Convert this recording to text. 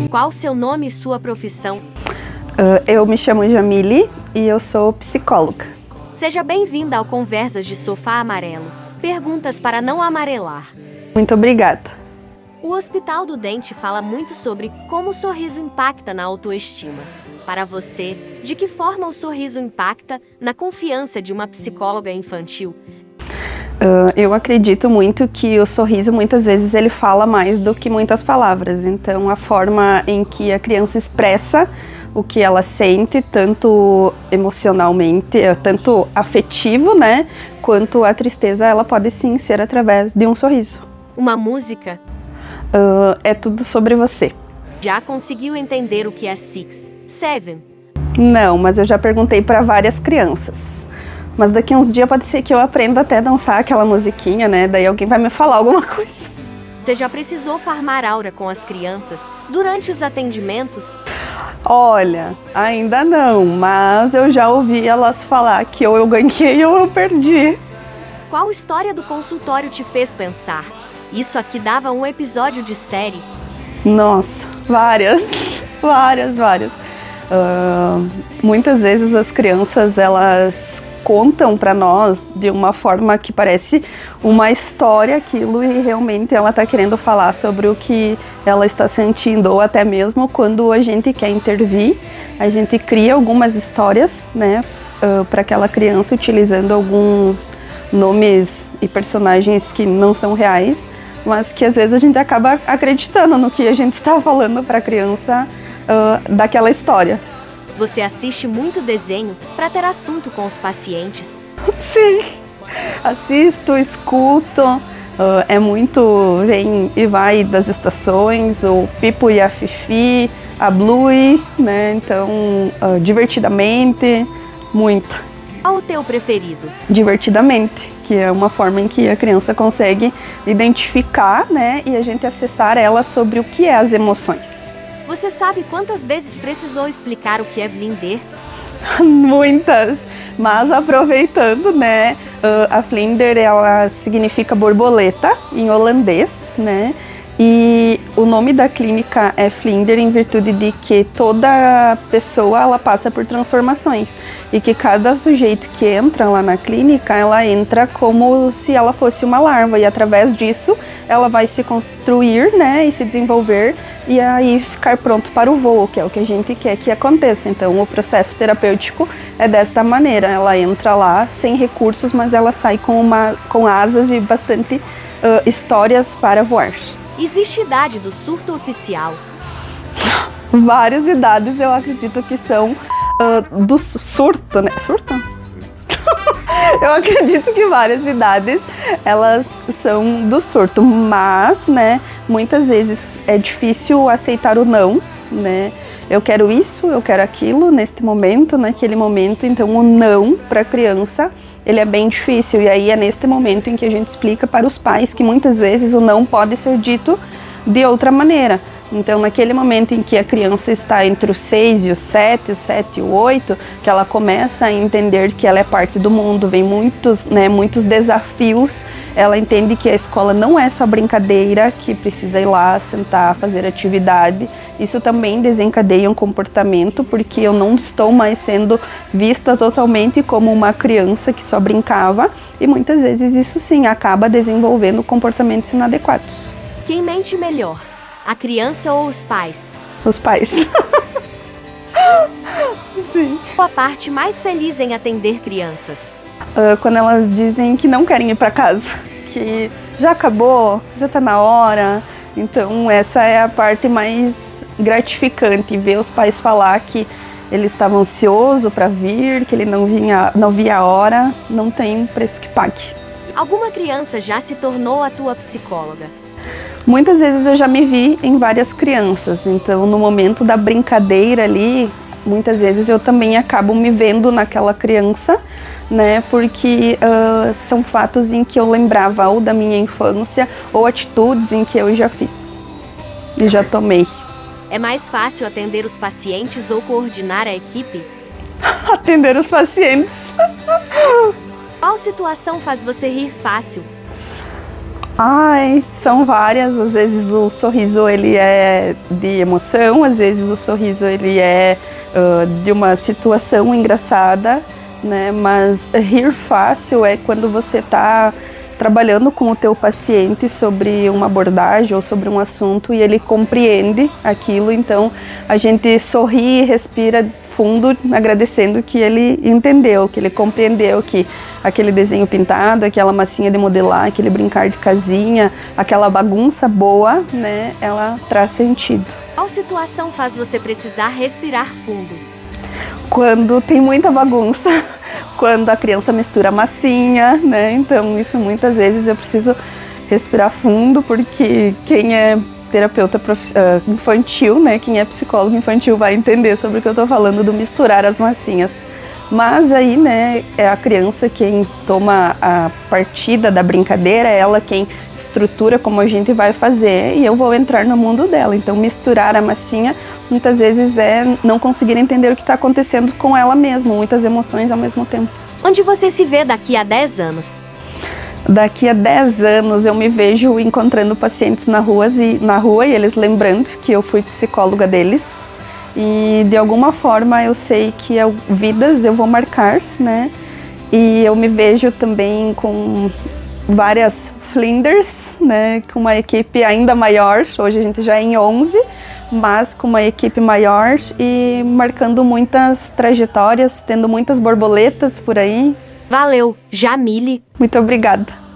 Qual seu nome e sua profissão? Eu me chamo Jamile e eu sou psicóloga. Seja bem-vinda ao Conversas de Sofá Amarelo. Perguntas para não amarelar. Muito obrigada. O Hospital do Dente fala muito sobre como o sorriso impacta na autoestima. Para você, de que forma o sorriso impacta na confiança de uma psicóloga infantil? Eu acredito muito que o sorriso, muitas vezes, ele fala mais do que muitas palavras. Então, a forma em que a criança expressa o que ela sente, tanto emocionalmente, tanto afetivo, né? Quanto a tristeza, ela pode sim ser através de um sorriso. Uma música? É tudo sobre você. Já conseguiu entender o que é Six, Seven? Não, mas eu já perguntei para várias crianças. Mas daqui a uns dias pode ser que eu aprenda até a dançar aquela musiquinha, né? Daí alguém vai me falar alguma coisa. Você já precisou farmar aura com as crianças durante os atendimentos? Olha, ainda não, mas eu já ouvi elas falar que ou eu ganhei ou eu perdi. Qual história do consultório te fez pensar? Isso aqui dava um episódio de série. Nossa, várias. Muitas vezes as crianças, elas contam para nós de uma forma que parece uma história aquilo e realmente ela está querendo falar sobre o que ela está sentindo, ou até mesmo quando a gente quer intervir, a gente cria algumas histórias, né, para aquela criança utilizando alguns nomes e personagens que não são reais, mas que às vezes a gente acaba acreditando no que a gente está falando para a criança daquela história. Você assiste muito desenho para ter assunto com os pacientes? Sim, assisto, escuto, é muito vem e vai das estações, o Pipo e a Fifi, a Bluey, né? Então, divertidamente, muito. Qual o teu preferido? Divertidamente, que é uma forma em que a criança consegue identificar, né? E a gente acessar ela sobre o que é as emoções. Você sabe quantas vezes precisou explicar o que é vlinder? Muitas, mas aproveitando, né, a vlinder, ela significa borboleta em holandês, né, e o nome da clínica é Vlinder em virtude de que toda pessoa, ela passa por transformações e que cada sujeito que entra lá na clínica, ela entra como se ela fosse uma larva e através disso ela vai se construir, né, e se desenvolver e aí ficar pronto para o voo, que é o que a gente quer que aconteça. Então o processo terapêutico é desta maneira, ela entra lá sem recursos, mas ela sai com asas e bastante histórias para voar. Existe idade do surto oficial? Várias idades eu acredito que são do surto, né? Surto? Eu acredito que várias idades elas são do surto, mas, né, muitas vezes é difícil aceitar o não, né? Eu quero isso, eu quero aquilo neste momento, naquele momento, então o não para a criança ele é bem difícil e aí é neste momento em que a gente explica para os pais que muitas vezes o não pode ser dito de outra maneira. Então, naquele momento em que a criança está entre os 6 e os 7, os 7 e o 8, que ela começa a entender que ela é parte do mundo, vem muitos desafios, ela entende que a escola não é só brincadeira, que precisa ir lá, sentar, fazer atividade. Isso também desencadeia um comportamento, porque eu não estou mais sendo vista totalmente como uma criança que só brincava, e muitas vezes isso sim acaba desenvolvendo comportamentos inadequados. Quem mente melhor? A criança ou os pais? Os pais. Sim. Qual a parte mais feliz em atender crianças? Quando elas dizem que não querem ir para casa, que já acabou, já tá na hora. Então essa é a parte mais gratificante, ver os pais falar que ele estava ansioso para vir, que ele não via a hora, não tem preço que pague. Alguma criança já se tornou a tua psicóloga? Muitas vezes eu já me vi em várias crianças, então no momento da brincadeira ali, muitas vezes eu também acabo me vendo naquela criança, né, porque são fatos em que eu lembrava ou da minha infância ou atitudes em que eu já fiz e já tomei. É mais fácil atender os pacientes ou coordenar a equipe? Atender os pacientes. Qual situação faz você rir fácil? Ai, são várias. Às vezes o sorriso ele é de emoção, às vezes o sorriso ele é de uma situação engraçada, né? Mas rir fácil é quando você está trabalhando com o teu paciente sobre uma abordagem ou sobre um assunto e ele compreende aquilo, então a gente sorri e respira fundo, agradecendo que ele entendeu, que ele compreendeu que aquele desenho pintado, aquela massinha de modelar, aquele brincar de casinha, aquela bagunça boa, né, ela traz sentido. Qual situação faz você precisar respirar fundo? Quando tem muita bagunça, quando a criança mistura massinha, né? Então isso muitas vezes eu preciso respirar fundo, porque quem é terapeuta infantil, né? Quem é psicólogo infantil vai entender sobre o que eu tô falando do misturar as massinhas. Mas aí, né, é a criança quem toma a partida da brincadeira, é ela quem estrutura como a gente vai fazer e eu vou entrar no mundo dela. Então misturar a massinha muitas vezes é não conseguir entender o que está acontecendo com ela mesma, muitas emoções ao mesmo tempo. Onde você se vê daqui a 10 anos? Daqui a 10 anos eu me vejo encontrando pacientes na rua e eles lembrando que eu fui psicóloga deles. E de alguma forma eu sei que vidas eu vou marcar, né? E eu me vejo também com várias Flinders, né? Com uma equipe ainda maior, hoje a gente já é em 11, mas com uma equipe maior e marcando muitas trajetórias, tendo muitas borboletas por aí. Valeu, Jamile. Muito obrigada.